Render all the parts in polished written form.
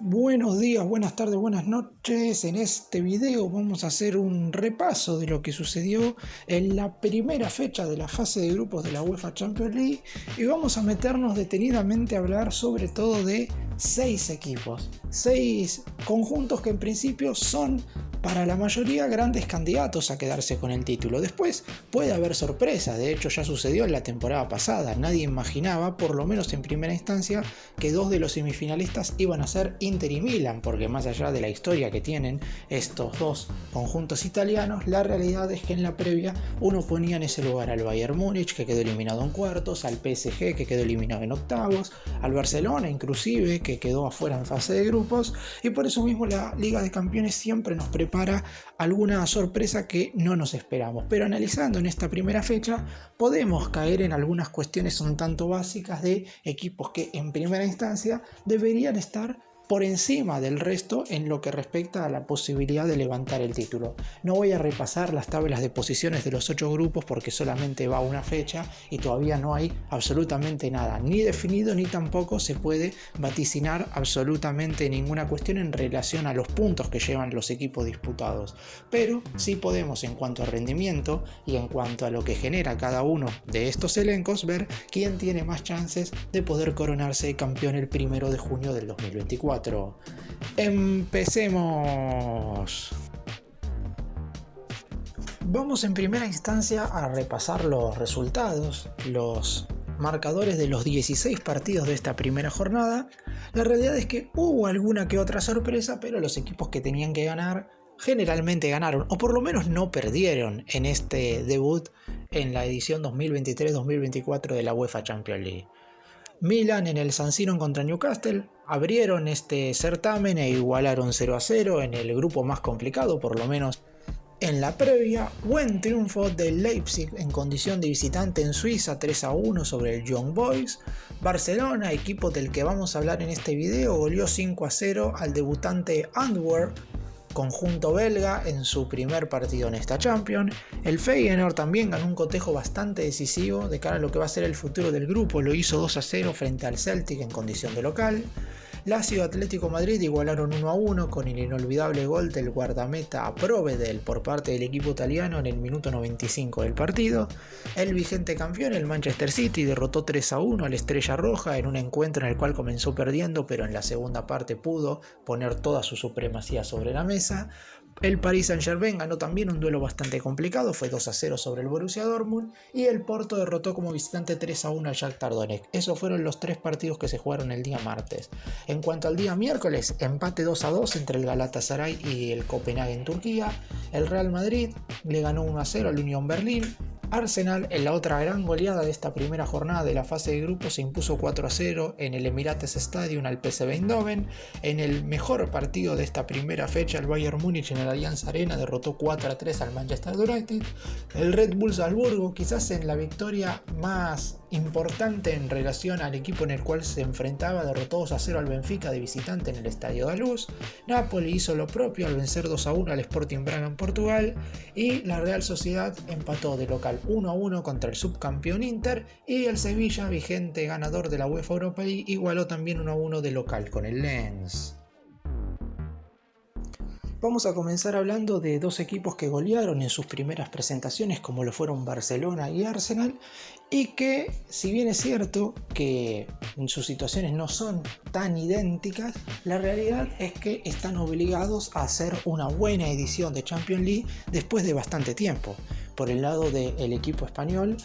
Buenos días, buenas tardes, buenas noches. En este video vamos a hacer un repaso de lo que sucedió en la primera fecha de la fase de grupos de la UEFA Champions League y vamos a meternos detenidamente a hablar sobre todo de 6 equipos, 6 conjuntos que en principio son para la mayoría grandes candidatos a quedarse con el título. Después puede haber sorpresa, de hecho ya sucedió en la temporada pasada. Nadie imaginaba, por lo menos en primera instancia, que dos de los semifinalistas iban a ser Inter y Milan, porque más allá de la historia que tienen estos dos conjuntos italianos, la realidad es que en la previa uno ponía en ese lugar al Bayern Múnich, que quedó eliminado en cuartos, al PSG, que quedó eliminado en octavos, al Barcelona inclusive, que quedó afuera en fase de grupos, y por eso mismo la Liga de Campeones siempre nos prepara alguna sorpresa que no nos esperamos. Pero analizando en esta primera fecha, podemos caer en algunas cuestiones un tanto básicas de equipos que en primera instancia deberían estar por encima del resto en lo que respecta a la posibilidad de levantar el título. No voy a repasar las tablas de posiciones de los 8 grupos porque solamente va una fecha y todavía no hay absolutamente nada ni definido, ni tampoco se puede vaticinar absolutamente ninguna cuestión en relación a los puntos que llevan los equipos disputados. Pero sí podemos, en cuanto a rendimiento y en cuanto a lo que genera cada uno de estos elencos, ver quién tiene más chances de poder coronarse campeón el 1 de junio del 2024. Empecemos. Vamos en primera instancia a repasar los resultados, los marcadores de los 16 partidos de esta primera jornada. La realidad es que hubo alguna que otra sorpresa, pero los equipos que tenían que ganar generalmente ganaron, o por lo menos no perdieron en este debut en la edición 2023-2024 de la UEFA Champions League. Milan en el San Siro contra Newcastle abrieron este certamen e igualaron 0-0 en el grupo más complicado, por lo menos en la previa. Buen triunfo del Leipzig en condición de visitante en Suiza, 3-1 sobre el Young Boys. Barcelona, equipo del que vamos a hablar en este video, goleó 5-0 al debutante Antwerp, conjunto belga, en su primer partido en esta Champions. El Feyenoord también ganó un cotejo bastante decisivo de cara a lo que va a ser el futuro del grupo, lo hizo 2-0 frente al Celtic en condición de local. Lazio y Atlético Madrid igualaron 1-1 con el inolvidable gol del guardameta Provedel por parte del equipo italiano en el minuto 95 del partido. El vigente campeón, el Manchester City, derrotó 3-1 al Estrella Roja en un encuentro en el cual comenzó perdiendo, pero en la segunda parte pudo poner toda su supremacía sobre la mesa. El Paris Saint-Germain ganó también un duelo bastante complicado, fue 2-0 sobre el Borussia Dortmund, y el Porto derrotó como visitante 3-1 al Shakhtar Donetsk. Esos fueron los 3 partidos que se jugaron el día martes. En cuanto al día miércoles, empate 2-2 entre el Galatasaray y el Copenhague en Turquía. El Real Madrid le ganó 1-0 al Unión Berlín. Arsenal, en la otra gran goleada de esta primera jornada de la fase de grupos, se impuso 4-0 en el Emirates Stadium al PSV Eindhoven. En el mejor partido de esta primera fecha, el Bayern Múnich en el Allianz Arena derrotó 4-3 al Manchester United. El Red Bull Salzburgo, quizás en la victoria más importante en relación al equipo en el cual se enfrentaba, derrotó 2-0 al Benfica de visitante en el Estadio da Luz. Napoli hizo lo propio al vencer 2-1 al Sporting Braga en Portugal, y la Real Sociedad empató de local 1-1 contra el subcampeón Inter, y el Sevilla, vigente ganador de la UEFA Europa League, igualó también 1-1 de local con el Lens. Vamos a comenzar hablando de dos equipos que golearon en sus primeras presentaciones, como lo fueron Barcelona y Arsenal, y que, si bien es cierto que sus situaciones no son tan idénticas, la realidad es que están obligados a hacer una buena edición de Champions League después de bastante tiempo. Por el lado del equipo español,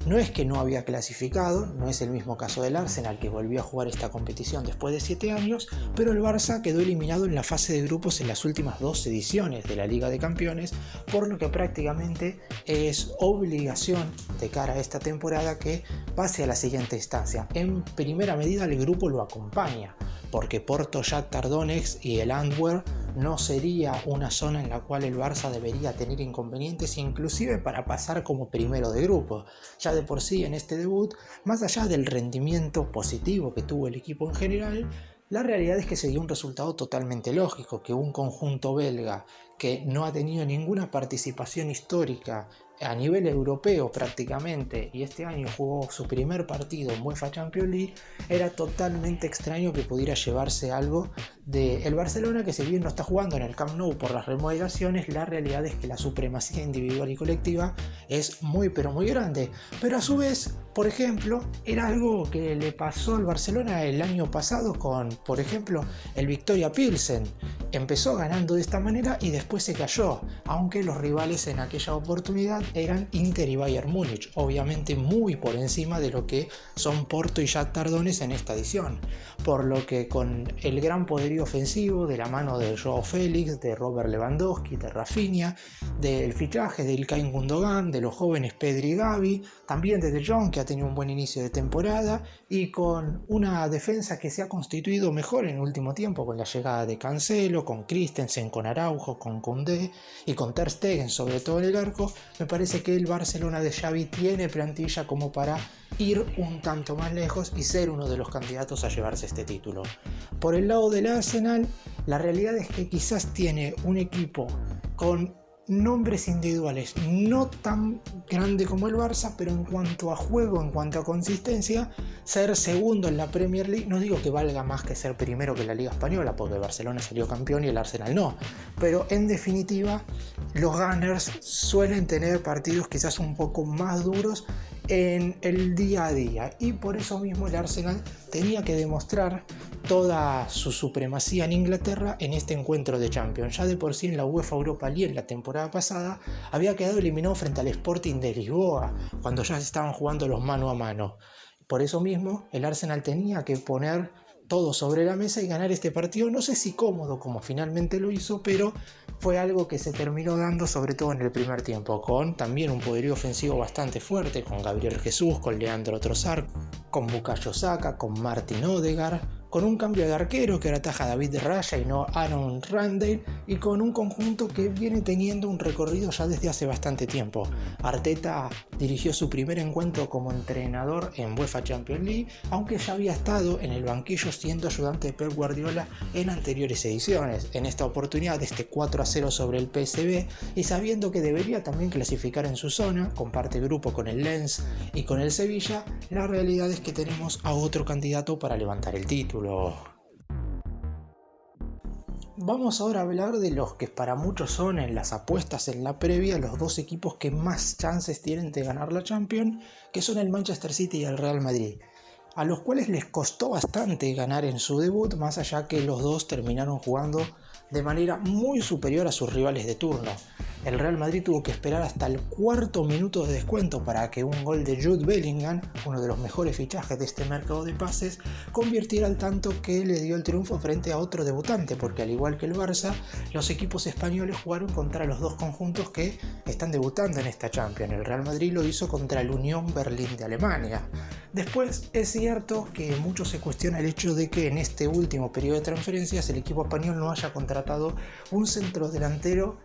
no es que no había clasificado, no es el mismo caso del Arsenal, que volvió a jugar esta competición después de 7 años, pero el Barça quedó eliminado en la fase de grupos en las últimas 2 ediciones de la Liga de Campeones, por lo que prácticamente es obligación de cara a esta temporada que pase a la siguiente instancia. En primera medida el grupo lo acompaña, porque Porto, Shakhtar Donetsk y el Antwerp no sería una zona en la cual el Barça debería tener inconvenientes, inclusive para pasar como primero de grupo. Ya de por sí en este debut, más allá del rendimiento positivo que tuvo el equipo en general, la realidad es que se dio un resultado totalmente lógico, que un conjunto belga que no ha tenido ninguna participación histórica a nivel europeo prácticamente, y este año jugó su primer partido en UEFA Champions League, era totalmente extraño que pudiera llevarse algo del Barcelona, que si bien no está jugando en el Camp Nou por las remodelaciones, la realidad es que la supremacía individual y colectiva es muy pero muy grande. Pero a su vez, por ejemplo, era algo que le pasó al Barcelona el año pasado con, por ejemplo, el Victoria Pilsen. Empezó ganando de esta manera y después se cayó, aunque los rivales en aquella oportunidad eran Inter y Bayern Múnich, obviamente muy por encima de lo que son Porto y Shakhtar Donetsk en esta edición. Por lo que con el gran poderío ofensivo de la mano de Joao Félix, de Robert Lewandowski, de Rafinha, del fichaje de Ilkay Gundogan, de los jóvenes Pedri y Gavi, también de De Jong, que ha tenido un buen inicio de temporada, y con una defensa que se ha constituido mejor en el último tiempo con la llegada de Cancelo, con Christensen, con Araujo, con Koundé y con Ter Stegen, sobre todo en el arco, me parece que el Barcelona de Xavi tiene plantilla como para ir un tanto más lejos y ser uno de los candidatos a llevarse este título. Por el lado del Arsenal, la realidad es que quizás tiene un equipo con nombres individuales no tan grande como el Barça, pero en cuanto a juego, en cuanto a consistencia, ser segundo en la Premier League, no digo que valga más que ser primero que la Liga Española, porque el Barcelona salió campeón y el Arsenal no, pero en definitiva los Gunners suelen tener partidos quizás un poco más duros en el día a día, y por eso mismo el Arsenal tenía que demostrar toda su supremacía en Inglaterra en este encuentro de Champions. Ya de por sí en la UEFA Europa League la temporada pasada había quedado eliminado frente al Sporting de Lisboa cuando ya se estaban jugando los mano a mano. Por eso mismo el Arsenal tenía que poner todo sobre la mesa y ganar este partido, no sé si cómodo como finalmente lo hizo, pero fue algo que se terminó dando sobre todo en el primer tiempo, con también un poderío ofensivo bastante fuerte, con Gabriel Jesús, con Leandro Trossard, con Bukayo Saka, con Martin Odegaard, con un cambio de arquero que ahora ataja a David de Raya y no Aaron Ramsdale, y con un conjunto que viene teniendo un recorrido ya desde hace bastante tiempo. Arteta dirigió su primer encuentro como entrenador en UEFA Champions League, aunque ya había estado en el banquillo siendo ayudante de Pep Guardiola en anteriores ediciones. En esta oportunidad, este 4-0 sobre el PSV, y sabiendo que debería también clasificar en su zona, comparte grupo con el Lens y con el Sevilla, la realidad es que tenemos a otro candidato para levantar el título. Vamos ahora a hablar de los que para muchos son en las apuestas en la previa los dos equipos que más chances tienen de ganar la Champions, que son el Manchester City y el Real Madrid, a los cuales les costó bastante ganar en su debut, más allá que los dos terminaron jugando de manera muy superior a sus rivales de turno. El Real Madrid tuvo que esperar hasta el cuarto minuto de descuento para que un gol de Jude Bellingham, uno de los mejores fichajes de este mercado de pases, convirtiera el tanto que le dio el triunfo frente a otro debutante, porque al igual que el Barça, los equipos españoles jugaron contra los dos conjuntos que están debutando en esta Champions. El Real Madrid lo hizo contra el Unión Berlín de Alemania. Después es cierto que mucho se cuestiona el hecho de que en este último periodo de transferencias el equipo español no haya contratado un centrodelantero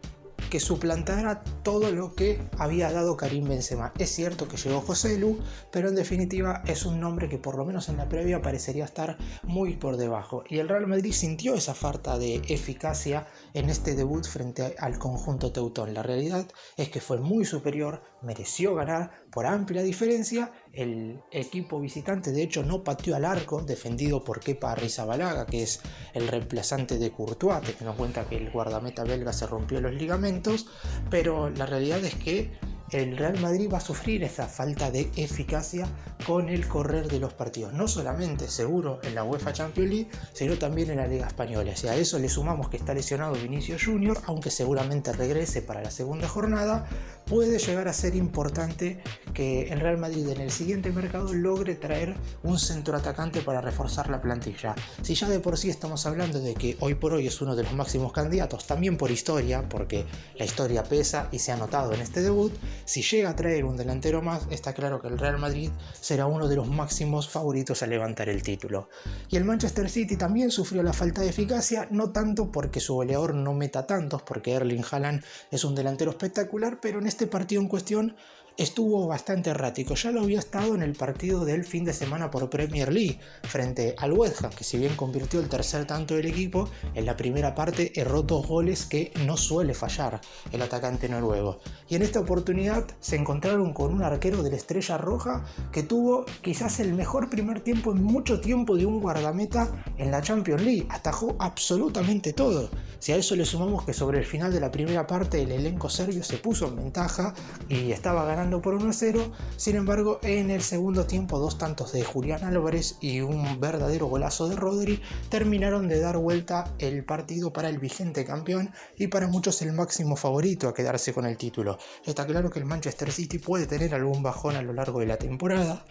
que suplantara todo lo que había dado Karim Benzema. Es cierto que llegó Joselu, pero en definitiva es un nombre que por lo menos en la previa parecería estar muy por debajo, y el Real Madrid sintió esa falta de eficacia en este debut frente al conjunto teutón. La realidad es que fue muy superior, mereció ganar por amplia diferencia. El equipo visitante de hecho no pateó al arco, defendido por Kepa Arrizabalaga, que es el reemplazante de Courtois, teniendo en cuenta que el guardameta belga se rompió los ligamentos, pero la realidad es que el Real Madrid va a sufrir esa falta de eficacia con el correr de los partidos, no solamente seguro en la UEFA Champions League, sino también en la Liga Española. Y a eso le sumamos que está lesionado Vinicius Junior, aunque seguramente regrese para la segunda jornada. Puede llegar a ser importante que el Real Madrid en el siguiente mercado logre traer un centroatacante para reforzar la plantilla. Si ya de por sí estamos hablando de que hoy por hoy es uno de los máximos candidatos, también por historia, porque la historia pesa y se ha notado en este debut, si llega a traer un delantero más, está claro que el Real Madrid será uno de los máximos favoritos a levantar el título. Y el Manchester City también sufrió la falta de eficacia, no tanto porque su goleador no meta tantos, porque Erling Haaland es un delantero espectacular, pero en este partido en cuestión estuvo bastante errático. Ya lo había estado en el partido del fin de semana por Premier League frente al West Ham, que si bien convirtió el tercer tanto del equipo, en la primera parte erró 2 goles que no suele fallar el atacante noruego. Y en esta oportunidad se encontraron con un arquero de la Estrella Roja que tuvo quizás el mejor primer tiempo en mucho tiempo de un guardameta en la Champions League. Atajó absolutamente todo. Si a eso le sumamos que sobre el final de la primera parte el elenco serbio se puso en ventaja y estaba ganando por 1-0, sin embargo en el segundo tiempo 2 tantos de Julián Álvarez y un verdadero golazo de Rodri terminaron de dar vuelta el partido para el vigente campeón y para muchos el máximo favorito a quedarse con el título. Está claro que el Manchester City puede tener algún bajón a lo largo de la temporada.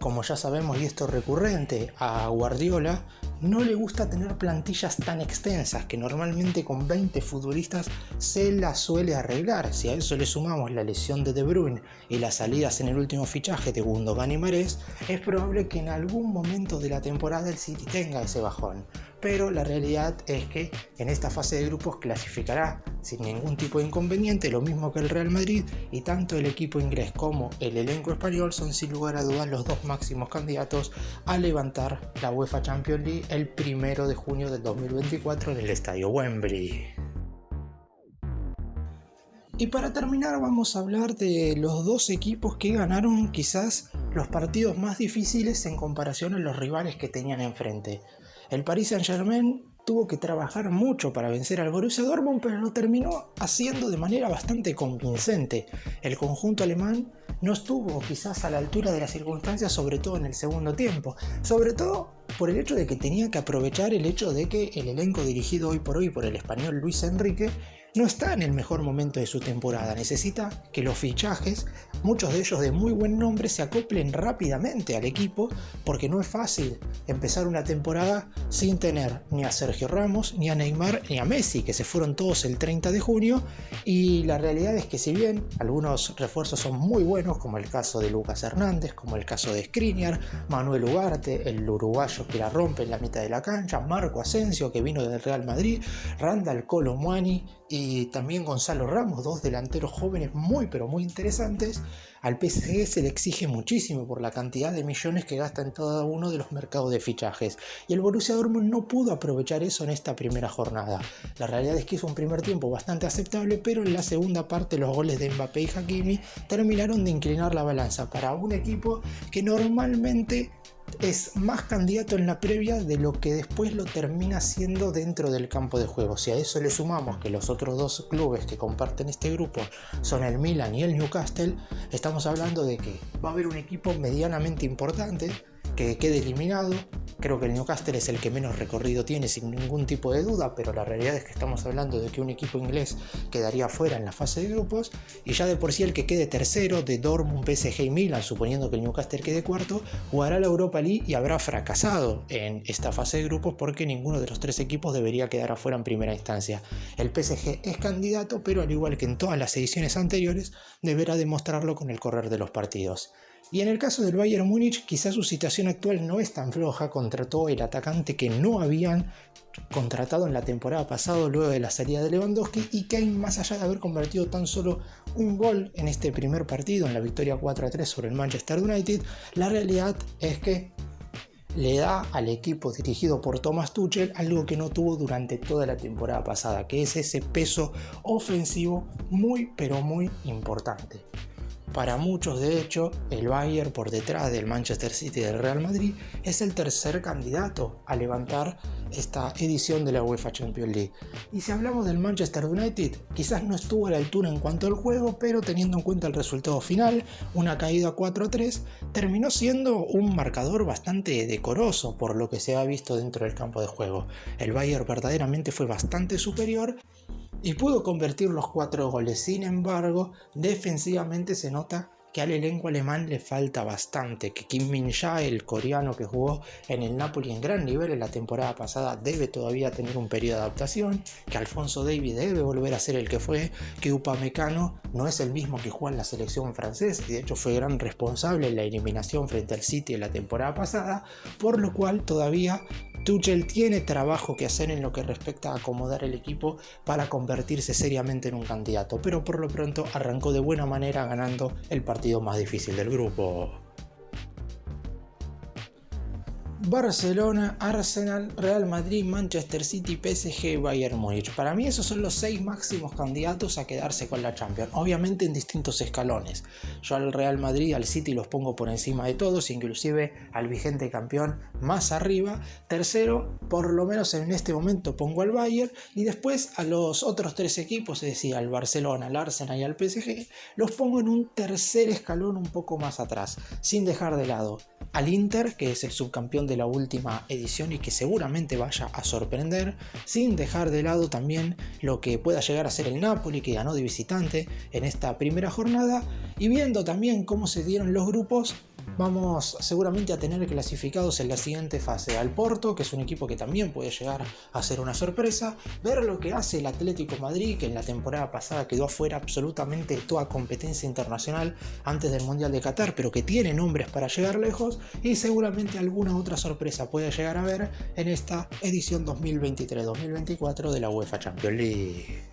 Como ya sabemos, y esto es recurrente, a Guardiola no le gusta tener plantillas tan extensas, que normalmente con 20 futbolistas se las suele arreglar. Si a eso le sumamos la lesión de De Bruyne y las salidas en el último fichaje de Gundogan y Mahrez, es probable que en algún momento de la temporada el City tenga ese bajón. Pero la realidad es que en esta fase de grupos clasificará sin ningún tipo de inconveniente, lo mismo que el Real Madrid, y tanto el equipo inglés como el elenco español son sin lugar a dudas los 2 máximos candidatos a levantar la UEFA Champions League el 1 de junio del 2024 en el estadio Wembley. Y para terminar vamos a hablar de los 2 equipos que ganaron quizás los partidos más difíciles en comparación a los rivales que tenían enfrente. El Paris Saint-Germain tuvo que trabajar mucho para vencer al Borussia Dortmund, pero lo terminó haciendo de manera bastante convincente. El conjunto alemán no estuvo quizás a la altura de las circunstancias, sobre todo en el segundo tiempo. Sobre todo por el hecho de que tenía que aprovechar el hecho de que el elenco dirigido hoy por hoy por el español Luis Enrique no está en el mejor momento de su temporada. Necesita que los fichajes, muchos de ellos de muy buen nombre, se acoplen rápidamente al equipo, porque no es fácil empezar una temporada sin tener ni a Sergio Ramos, ni a Neymar, ni a Messi, que se fueron todos el 30 de junio, y la realidad es que si bien algunos refuerzos son muy buenos, como el caso de Lucas Hernández, como el caso de Skriniar, Manuel Ugarte, el uruguayo que la rompe en la mitad de la cancha, Marco Asensio, que vino del Real Madrid, Randal Kolo Muani y también Gonzalo Ramos, 2 delanteros jóvenes muy pero muy interesantes, al PSG se le exige muchísimo por la cantidad de millones que gasta en cada uno de los mercados de fichajes, y el Borussia Dortmund no pudo aprovechar eso en esta primera jornada. La realidad es que hizo un primer tiempo bastante aceptable, pero en la segunda parte los goles de Mbappé y Hakimi terminaron de inclinar la balanza para un equipo que normalmente es más candidato en la previa de lo que después lo termina siendo dentro del campo de juego. Si a eso le sumamos que los otros 2 clubes que comparten este grupo son el Milan y el Newcastle, estamos hablando de que va a haber un equipo medianamente importante que quede eliminado. Creo que el Newcastle es el que menos recorrido tiene sin ningún tipo de duda, pero la realidad es que estamos hablando de que un equipo inglés quedaría fuera en la fase de grupos, y ya de por sí el que quede tercero de Dortmund, PSG y Milan, suponiendo que el Newcastle quede cuarto, jugará la Europa League y habrá fracasado en esta fase de grupos, porque ninguno de los 3 equipos debería quedar afuera en primera instancia. El PSG es candidato, pero al igual que en todas las ediciones anteriores, deberá demostrarlo con el correr de los partidos. Y en el caso del Bayern Múnich, quizás su situación actual no es tan floja. Contrató el atacante que no habían contratado en la temporada pasada luego de la salida de Lewandowski, y Kane, más allá de haber convertido tan solo un gol en este primer partido, en la victoria 4-3 sobre el Manchester United, la realidad es que le da al equipo dirigido por Thomas Tuchel algo que no tuvo durante toda la temporada pasada, que es ese peso ofensivo muy pero muy importante. Para muchos, de hecho, el Bayern, por detrás del Manchester City y del Real Madrid, es el tercer candidato a levantar esta edición de la UEFA Champions League. Y si hablamos del Manchester United, quizás no estuvo a la altura en cuanto al juego, pero teniendo en cuenta el resultado final, una caída 4-3, terminó siendo un marcador bastante decoroso por lo que se ha visto dentro del campo de juego. El Bayern verdaderamente fue bastante superior y pudo convertir los 4 goles. Sin embargo, defensivamente se nota que al elenco alemán le falta bastante, que Kim Min-jae, el coreano que jugó en el Napoli en gran nivel en la temporada pasada, debe todavía tener un periodo de adaptación, que Alphonso Davies debe volver a ser el que fue, que Upamecano no es el mismo que jugó en la selección francesa y de hecho fue gran responsable en la eliminación frente al City en la temporada pasada, por lo cual todavía Tuchel tiene trabajo que hacer en lo que respecta a acomodar el equipo para convertirse seriamente en un candidato, pero por lo pronto arrancó de buena manera ganando el partido más difícil del grupo. Barcelona, Arsenal, Real Madrid, Manchester City, PSG y Bayern Múnich. Para mí esos son los 6 máximos candidatos a quedarse con la Champions, obviamente en distintos escalones. Yo al Real Madrid y al City los pongo por encima de todos, inclusive al vigente campeón más arriba. Tercero, por lo menos en este momento pongo al Bayern, y después a los otros 3 equipos, es decir, al Barcelona, al Arsenal y al PSG, los pongo en un tercer escalón un poco más atrás, sin dejar de lado al Inter, que es el subcampeón de la última edición y que seguramente vaya a sorprender, sin dejar de lado también lo que pueda llegar a ser el Napoli, que ganó de visitante en esta primera jornada, y viendo también cómo se dieron los grupos, vamos seguramente a tener clasificados en la siguiente fase al Porto, que es un equipo que también puede llegar a ser una sorpresa, ver lo que hace el Atlético Madrid, que en la temporada pasada quedó afuera absolutamente de toda competencia internacional antes del Mundial de Qatar, pero que tiene nombres para llegar lejos, y seguramente alguna otra sorpresa puede llegar a ver en esta edición 2023-2024 de la UEFA Champions League.